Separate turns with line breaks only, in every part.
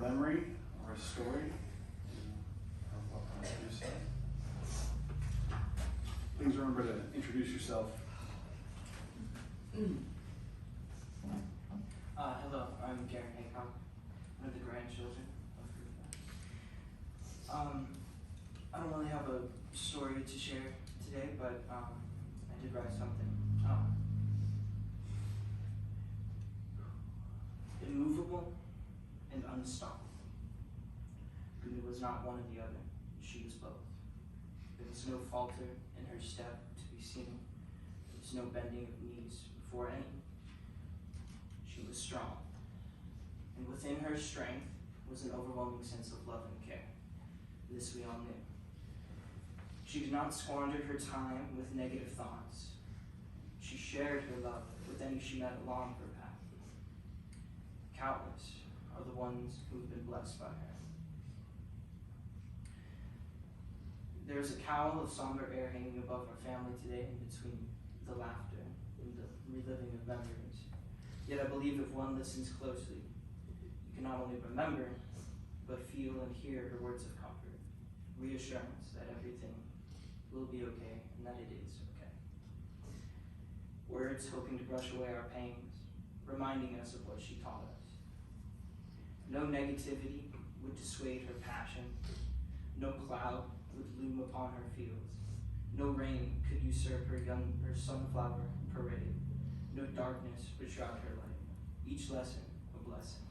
memory or a story of what you said. Please remember to introduce yourself.
Hello, I'm Garen Haycock, one of the grandchildren of Group 9. I don't really have a story to share today, but I did write something. Immovable and unstoppable. Gunda was not one or the other, she was both. There was no falter in her step to be seen. There was no bending of knees before any. She was strong, and within her strength was an overwhelming sense of love and care. This we all knew. She did not squander her time with negative thoughts. She shared her love with any she met along her path. Countless are the ones who have been blessed by her. There is a cowl of somber air hanging above our family today, in between the laughter and the reliving of memories. Yet I believe if one listens closely, you can not only remember, but feel and hear her words of comfort, reassurance that everything will be okay and that it is okay. Words hoping to brush away our pains, reminding us of what she taught us. No negativity would dissuade her passion. No cloud would loom upon her fields. No rain could usurp her sunflower parade. No darkness would shroud her light. Each lesson a blessing.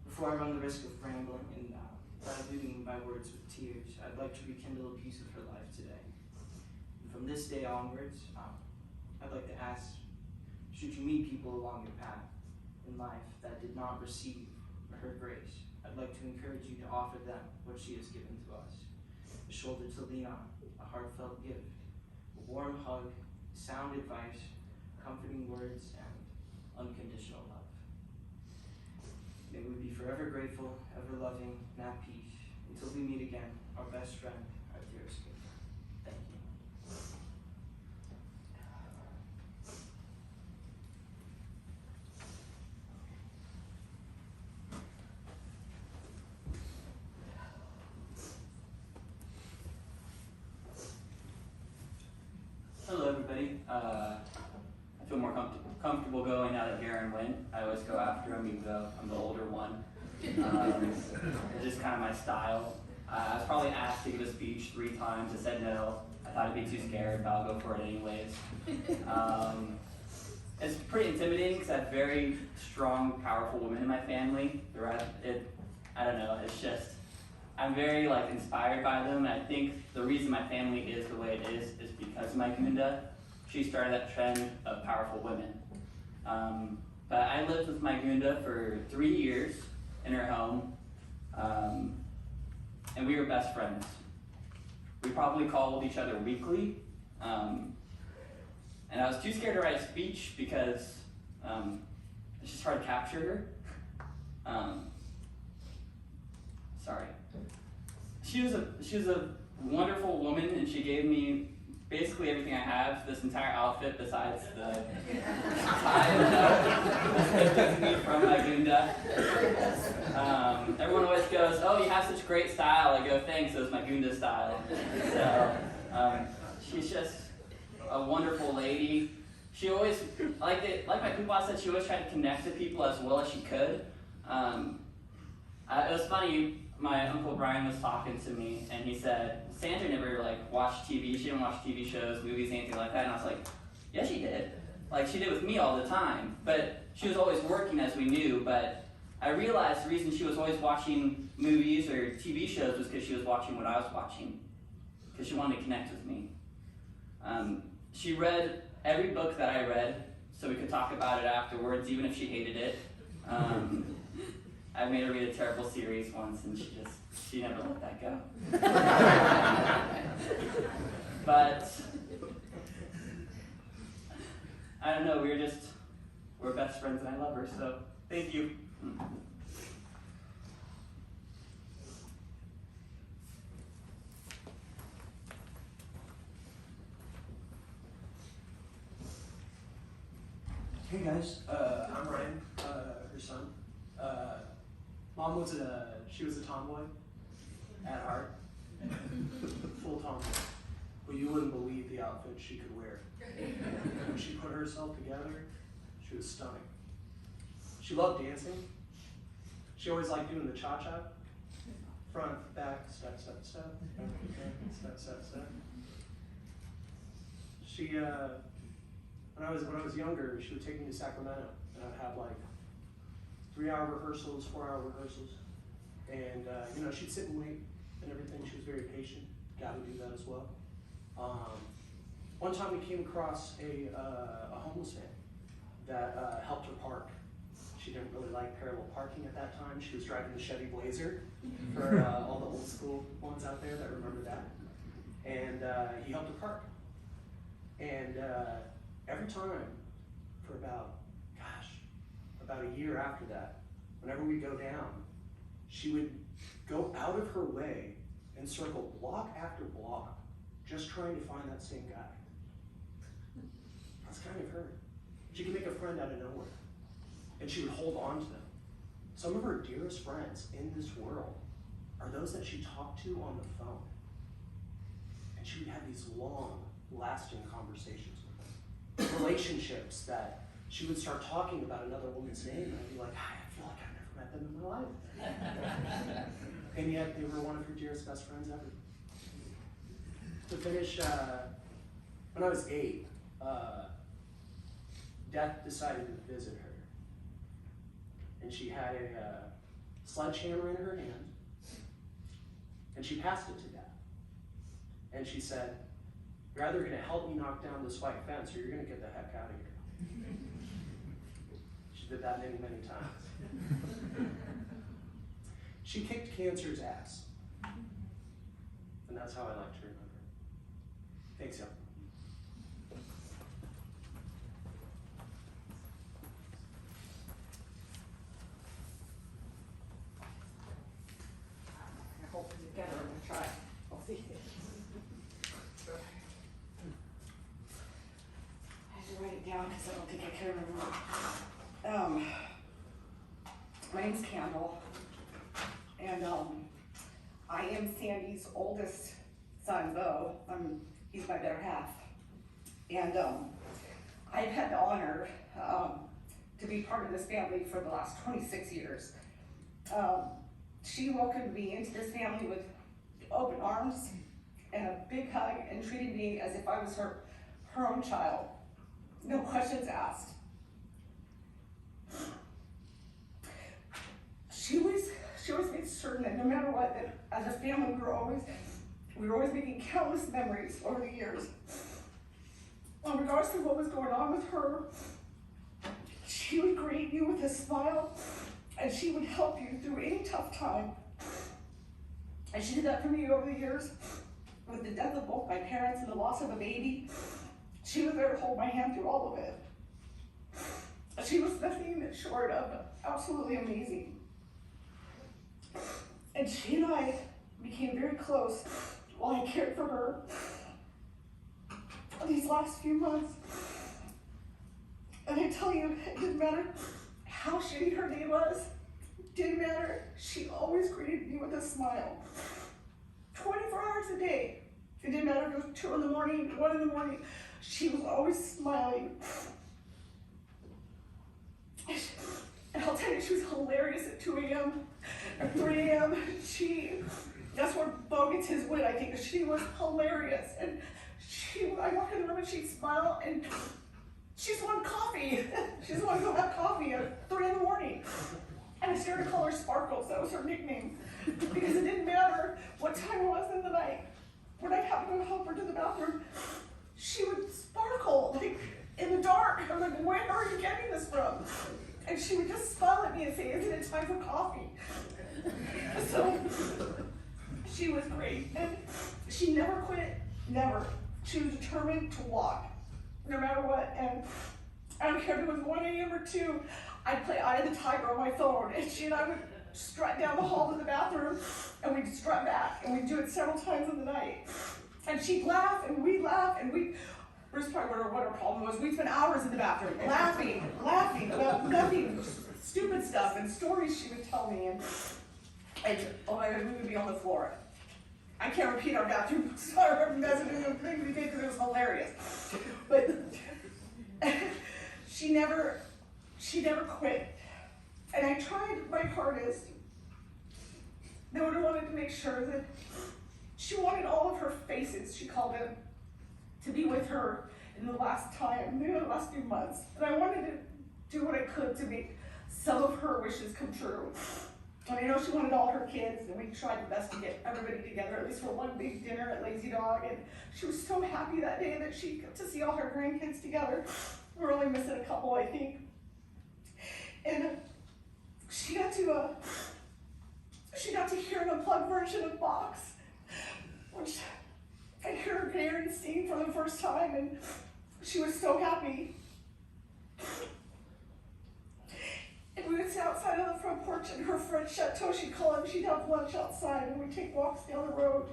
Before I run the risk of rambling and diluting my words with tears, I'd like to rekindle a piece of her life today. And from this day onwards, I'd like to ask, should you meet people along your path in life that did not receive her grace, I'd like to encourage you to offer them what she has given to us. A shoulder to lean on, a heartfelt gift, a warm hug, sound advice, comforting words, and unconditional love. May we be forever grateful, ever loving, and at peace, until we meet again, our best friend, our dearest gift. Thank you.
Hello, everybody. I feel more comfortable going now that Garen went. I always go after him, even though I'm the older one. It's just kind of my style. I was probably asked to give a speech 3 times. I said no. I thought I'd be too scared, but I'll go for it anyways. It's pretty intimidating because I have very strong, powerful women in my family. I don't know. It's just I'm very inspired by them. And I think the reason my family is the way it is because of my Gunda. She started that trend of powerful women. But I lived with my Gunda for 3 years in her home, and we were best friends. We probably called each other weekly, and I was too scared to write a speech because it's just hard to capture her. Sorry. She was a wonderful woman, and she gave me basically everything I have, this entire outfit besides the tie from my Gunda. Everyone always goes, "Oh, you have such great style." I go, "Thanks, it was my Gunda style." So she's just a wonderful lady. She always, like my Kupa said, she always tried to connect to people as well as she could. It was funny. My Uncle Brian was talking to me, and he said, Sandra never watched TV. She didn't watch TV shows, movies, anything like that. And I was like, yeah, she did. She did with me all the time. But she was always working, as we knew. But I realized the reason she was always watching movies or TV shows was because she was watching what I was watching, because she wanted to connect with me. She read every book that I read, so we could talk about it afterwards, even if she hated it. I made her read a terrible series once, and she never let that go. But I don't know, we're best friends, and I love her, so thank you.
Hey guys, I'm Ryan, her son. Mom was she was a tomboy at heart, full tomboy. But you wouldn't believe the outfit she could wear. When she put herself together, she was stunning. She loved dancing. She always liked doing the cha-cha. Front, back, step, step, step, step, step, step. She, when I was younger, she would take me to Sacramento, and I'd have like 3-hour rehearsals, 4-hour rehearsals, and she'd sit and wait and everything. She was very patient. Got to do that as well. One time we came across a homeless man that helped her park. She didn't really like parallel parking at that time. She was driving the Chevy Blazer for all the old school ones out there that remember that. And he helped her park. And every time for about a year after that, whenever we go down, she would go out of her way and circle block after block, just trying to find that same guy. That's kind of her. She could make a friend out of nowhere, and she would hold on to them. Some of her dearest friends in this world are those that she talked to on the phone. And she would have these long, lasting conversations with them. Relationships that she would start talking about another woman's name, and I'd be like, I feel like I've never met them in my life. And yet they were one of her dearest best friends ever. To finish, when I was 8, Death decided to visit her. And she had a sledgehammer in her hand, and she passed it to Death. And she said, you're either going to help me knock down this white fence, or you're going to get the heck out of here. She did that many, many times. She kicked cancer's ass. And that's how I like to remember. Thanks, y'all.
I hope you together and we'll try. We'll see. I had to write it down because I don't think I can remember. My name's Campbell, and I am Sandy's oldest son, Bo. He's my better half. And I've had the honor to be part of this family for the last 26 years. She welcomed me into this family with open arms and a big hug, and treated me as if I was her own child. No questions asked. She always made certain that no matter what, that as a family we were always making countless memories over the years. Regardless of what was going on with her, she would greet you with a smile, and she would help you through any tough time. And she did that for me over the years. With the death of both my parents and the loss of a baby, she was there to hold my hand through all of it. She was nothing short of absolutely amazing. And she and I became very close while I cared for her these last few months. And I tell you, it didn't matter how shitty her day was. It didn't matter. She always greeted me with a smile. 24 hours a day. It didn't matter if it was 2 in the morning, 1 in the morning. She was always smiling. And I'll tell you, she was hilarious at 2 a.m. or 3 a.m. That's where Bo gets his wit, I think. She was hilarious. And I walk in the room and she'd smile, and she just wanted coffee. She just wanted to go have coffee at 3 in the morning. And I started to call her Sparkles. That was her nickname. Because it didn't matter what time it was in the night. When I'd have to go help her to the bathroom, she would sparkle, like, in the dark. I'm like, where are you getting this from? And she would just smile at me and say, isn't it time for coffee? So, she was great. And she never quit, never. She was determined to walk, no matter what. And I don't care if it was 1 a.m. or 2, I'd play Eye of the Tiger on my phone, and she and I would strut down the hall to the bathroom, and we'd strut back, and we'd do it several times in the night. And she'd laugh, and we'd laugh, and Bruce probably what our problem was. We'd spend hours in the bathroom laughing about nothing, stupid stuff and stories she would tell me. And And oh my God, we would be on the floor. I can't repeat our bathroom messages and things we did because it was hilarious. But she never quit. And I tried my hardest. I wanted to make sure that she wanted all of her faces, she called them, to be with her in the last time, the last few months. And I wanted to do what I could to make some of her wishes come true. And I know she wanted all her kids, and we tried the best to get everybody together, at least for one big dinner at Lazy Dog. And she was so happy that day that she got to see all her grandkids together. We're only missing a couple, I think. And she got to hear an unplugged version of Box, which I heard Gary sing for the first time, and she was so happy. And we would sit outside on the front porch in her French chateau, she'd call it, she'd have lunch outside, and we'd take walks down the road.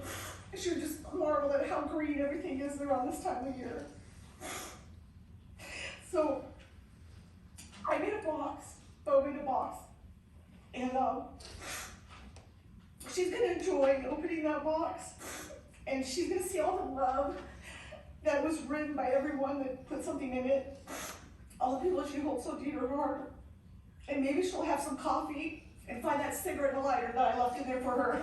And she would just marvel at how green everything is around this time of year. So I made a box, Bo made a box, and she's gonna enjoy opening that box, and she's gonna see all the love that was written by everyone that put something in it, all the people she holds so dear to her heart. And maybe she'll have some coffee and find that cigarette and lighter that I left in there for her.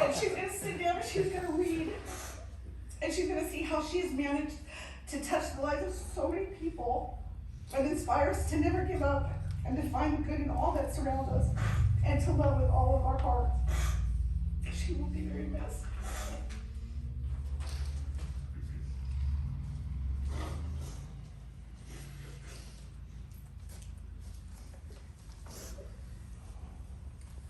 And she's gonna sit down and she's gonna read, and she's gonna see how she has managed to touch the lives of so many people and inspire us to never give up and to find the good in all that surrounds us and to love with all of our hearts. She will be very missed.